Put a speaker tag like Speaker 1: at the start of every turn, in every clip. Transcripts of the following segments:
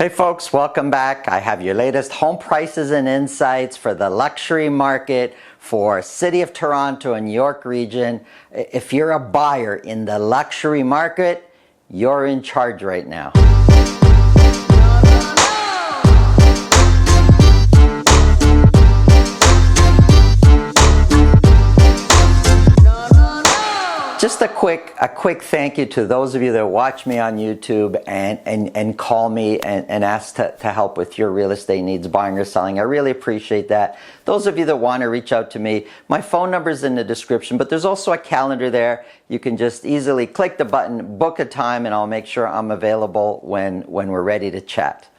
Speaker 1: Hey folks, welcome back. I have your latest home prices and insights for the luxury market for City of Toronto and York region. If you're a buyer in the luxury market, you're in charge right now. Just a quick thank you to those of you that watch me on YouTube and call me and ask to help with your real estate needs, buying or selling. I really appreciate that. Those of you that want to reach out to me, my phone number is in the description, but there's also a calendar there. You can just easily click the button, book a time, and I'll make sure I'm available when we're ready to chat.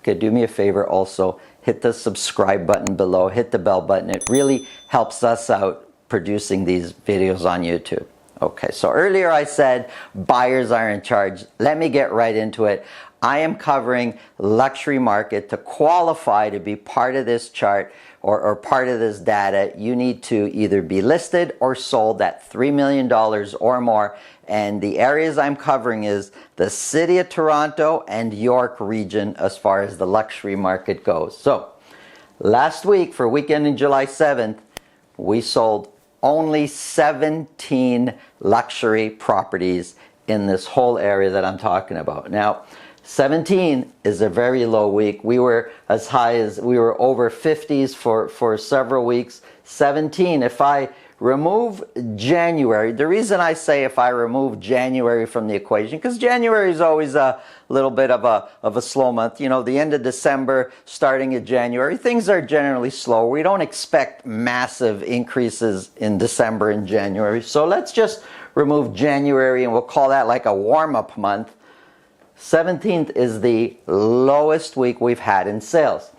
Speaker 1: Okay, do me a favor also, hit the subscribe button below, hit the bell button. It really helps us out producing these videos on YouTube. Okay, so earlier I said buyers are in charge. Let me get right into it. I am covering luxury market. To qualify to be part of this chart or part of this data, you need to either be listed or sold at $3 million or more. And the areas I'm covering is the City of Toronto and York region as far as the luxury market goes. So last week, for weekend in July 7th, we sold only 17 luxury properties in this whole area that I'm talking about. Now, 17 is a very low week. We were as high as, we were over 50s for several weeks. 17, if I remove January, the reason I say if I remove January from the equation, because January is always a little bit of a slow month. You know, the end of December, starting in January, things are generally slow. We don't expect massive increases in December and January. So let's just remove January and we'll call that like a warm-up month. 17th is the lowest week we've had in sales.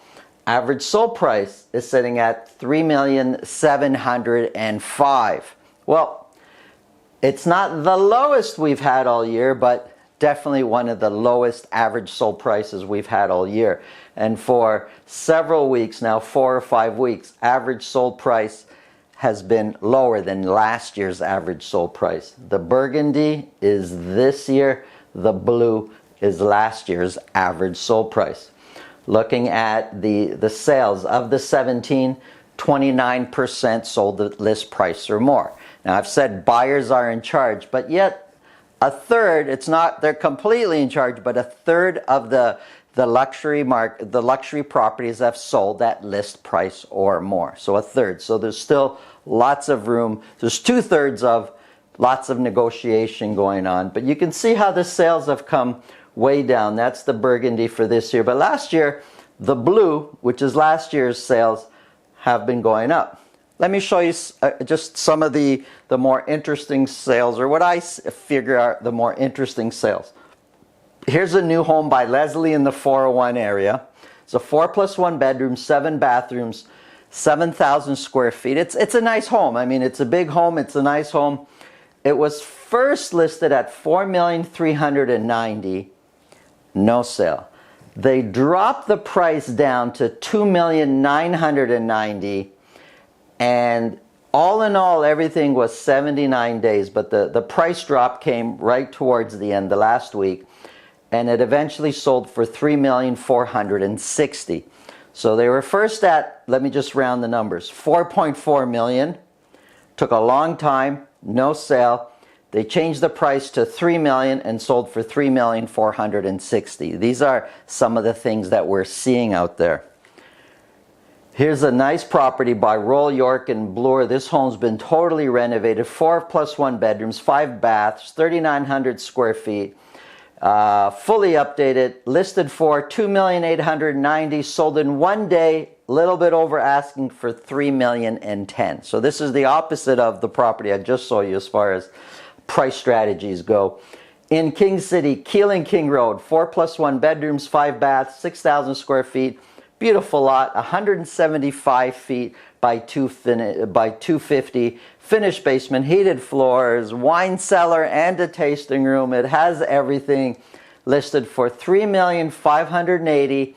Speaker 1: Average sold price is sitting at $3,705,000. Well, it's not the lowest we've had all year, but definitely one of the lowest average sold prices we've had all year. And for several weeks now, 4 or 5 weeks, average sold price has been lower than last year's average sold price. The burgundy is this year, the blue is last year's average sold price. Looking at the sales of the 17, 29% sold at list price or more. Now I've said buyers are in charge, but yet a third, it's not they're completely in charge, but a third of the luxury properties have sold at list price or more. So a third. So there's still lots of room. There's 2/3 of lots of negotiation going on. But you can see how the sales have come way down. That's the burgundy for this year. But last year, the blue, which is last year's sales, have been going up. Let me show you just some of the more interesting sales, or what I figure are the more interesting sales. Here's a new home by Leslie in the 401 area. It's a 4+1 bedroom, 7 bathrooms, 7,000 square feet. It's a nice home. I mean, it's a big home. It's a nice home. It was first listed at $4,390,000. No sale. They dropped the price down to $2,990,000, and all in all, everything was 79 days, but the price drop came right towards the end, the last week, and it eventually sold for $3,460,000. So they were first at, let me just round the numbers, $4.4 million. Took a long time, no sale. They changed the price to $3 million and sold for $3,460,000. These are some of the things that we're seeing out there. Here's a nice property by Royal York and Bloor. This home's been totally renovated. 4+1 bedrooms, 5 baths, 3,900 square feet. Fully updated, listed for $2,890,000, sold in one day, a little bit over asking for $3,010,000. So this is the opposite of the property I just showed you as far as price strategies go. In King City, Keeling King Road, 4+1 bedrooms, 5 baths, 6,000 square feet. Beautiful lot, 175 feet by 250. Finished basement, heated floors, wine cellar, and a tasting room. It has everything. Listed for $3,580,000.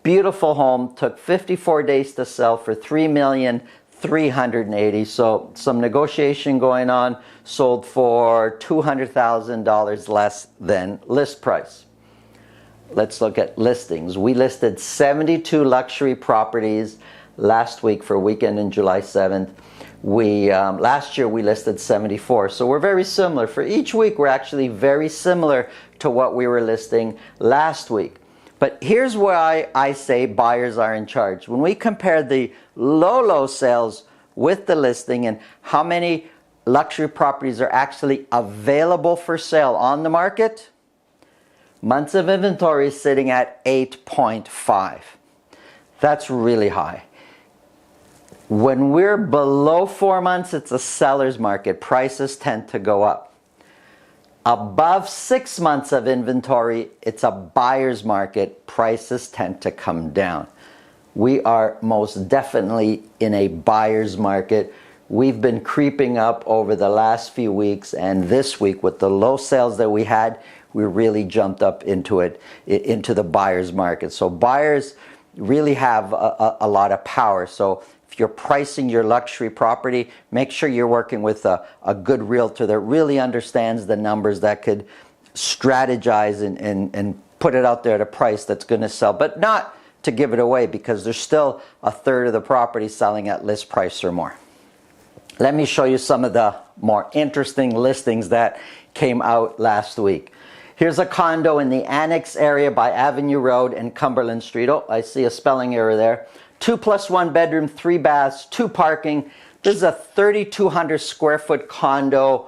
Speaker 1: Beautiful home. Took 54 days to sell for $3,380,000. So some negotiation going on. Sold for $200,000 less than list price. let's look at listings. We listed 72 luxury properties last week for weekend in July 7th. Last year we listed 74, so we're very similar. For each week we're actually very similar to what we were listing last week. But here's why I say buyers are in charge. When we compare the low sales with the listing and how many luxury properties are actually available for sale on the market, months of inventory is sitting at 8.5. That's really high. When we're below 4 months, it's a seller's market. Prices tend to go up. Above 6 months of inventory, it's a buyer's market. Prices tend to come down. We are most definitely in a buyer's market. We've been creeping up over the last few weeks, and this week with the low sales that we had, we really jumped up into the buyer's market. So buyers really have a lot of power. So if you're pricing your luxury property, make sure you're working with a good realtor that really understands the numbers, that could strategize and put it out there at a price that's going to sell, but not to give it away, because there's still a third of the property selling at list price or more. Let me show you some of the more interesting listings that came out last week. Here's a condo in the Annex area by Avenue Road and Cumberland Street. Oh, I see a spelling error there. 2+1 bedroom, 3 baths, 2 parking. This is a 3,200 square foot condo.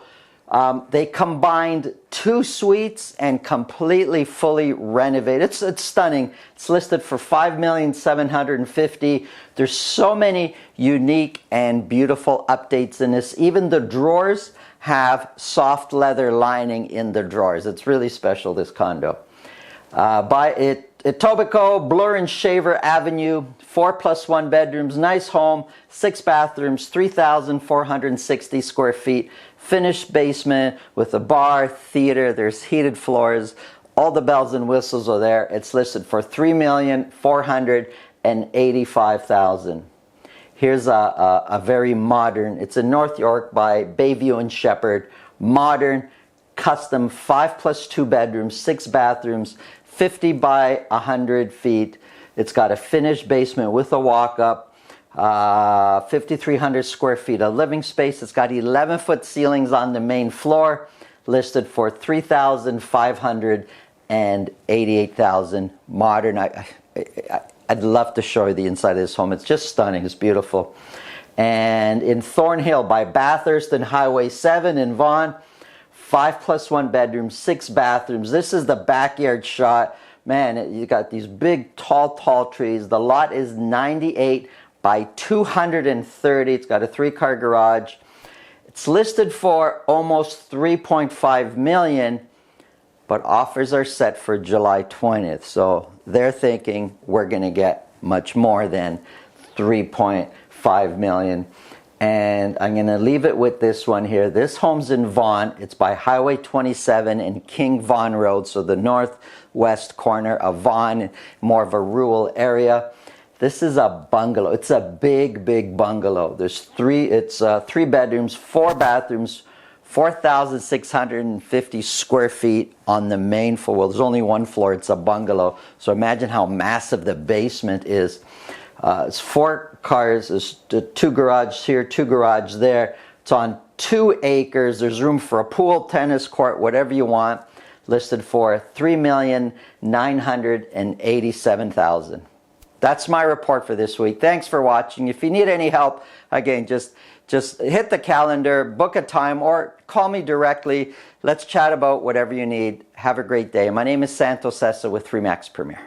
Speaker 1: They combined 2 suites and completely fully renovated. It's stunning. It's listed for $5,750,000. There's so many unique and beautiful updates in this. Even the drawers have soft leather lining in the drawers. It's really special, this condo. Etobicoke, Bloor and Shaver Avenue, 4+1 bedrooms, nice home, 6 bathrooms, 3,460 square feet, finished basement with a bar, theater, there's heated floors, all the bells and whistles are there. It's listed for $3,485,000. Here's a very modern, it's in North York by Bayview and Shepherd, modern, custom 5+2 bedrooms, 6 bathrooms, 50 by 100 feet. It's got a finished basement with a walk-up, 5,300 square feet of living space. It's got 11-foot ceilings on the main floor, listed for $3,588,000. Modern. I'd love to show you the inside of this home. It's just stunning. It's beautiful. And in Thornhill by Bathurst and Highway 7 in Vaughan, 5+1 bedrooms, 6 bathrooms. This is the backyard shot. Man, you got these big, tall trees. The lot is 98 by 230. It's got a 3-car garage. It's listed for almost $3.5 million, but offers are set for July 20th. So they're thinking we're going to get much more than $3.5 million. And I'm going to leave it with this one here. This home's in Vaughan. It's by Highway 27 and King Vaughan Road, so the northwest corner of Vaughan, more of a rural area. This is a bungalow. It's a big bungalow. There's 3 bedrooms, 4 bathrooms, 4,650 square feet on the main floor. Well, there's only 1 floor. It's a bungalow. So imagine how massive the basement is. It's 4 cars, there's 2 garages here, 2 garages there. It's on 2 acres. There's room for a pool, tennis court, whatever you want. Listed for $3,987,000. That's my report for this week. Thanks for watching. If you need any help, again, just hit the calendar, book a time, or call me directly. Let's chat about whatever you need. Have a great day. My name is Santo Sessa with RE/MAX Premier.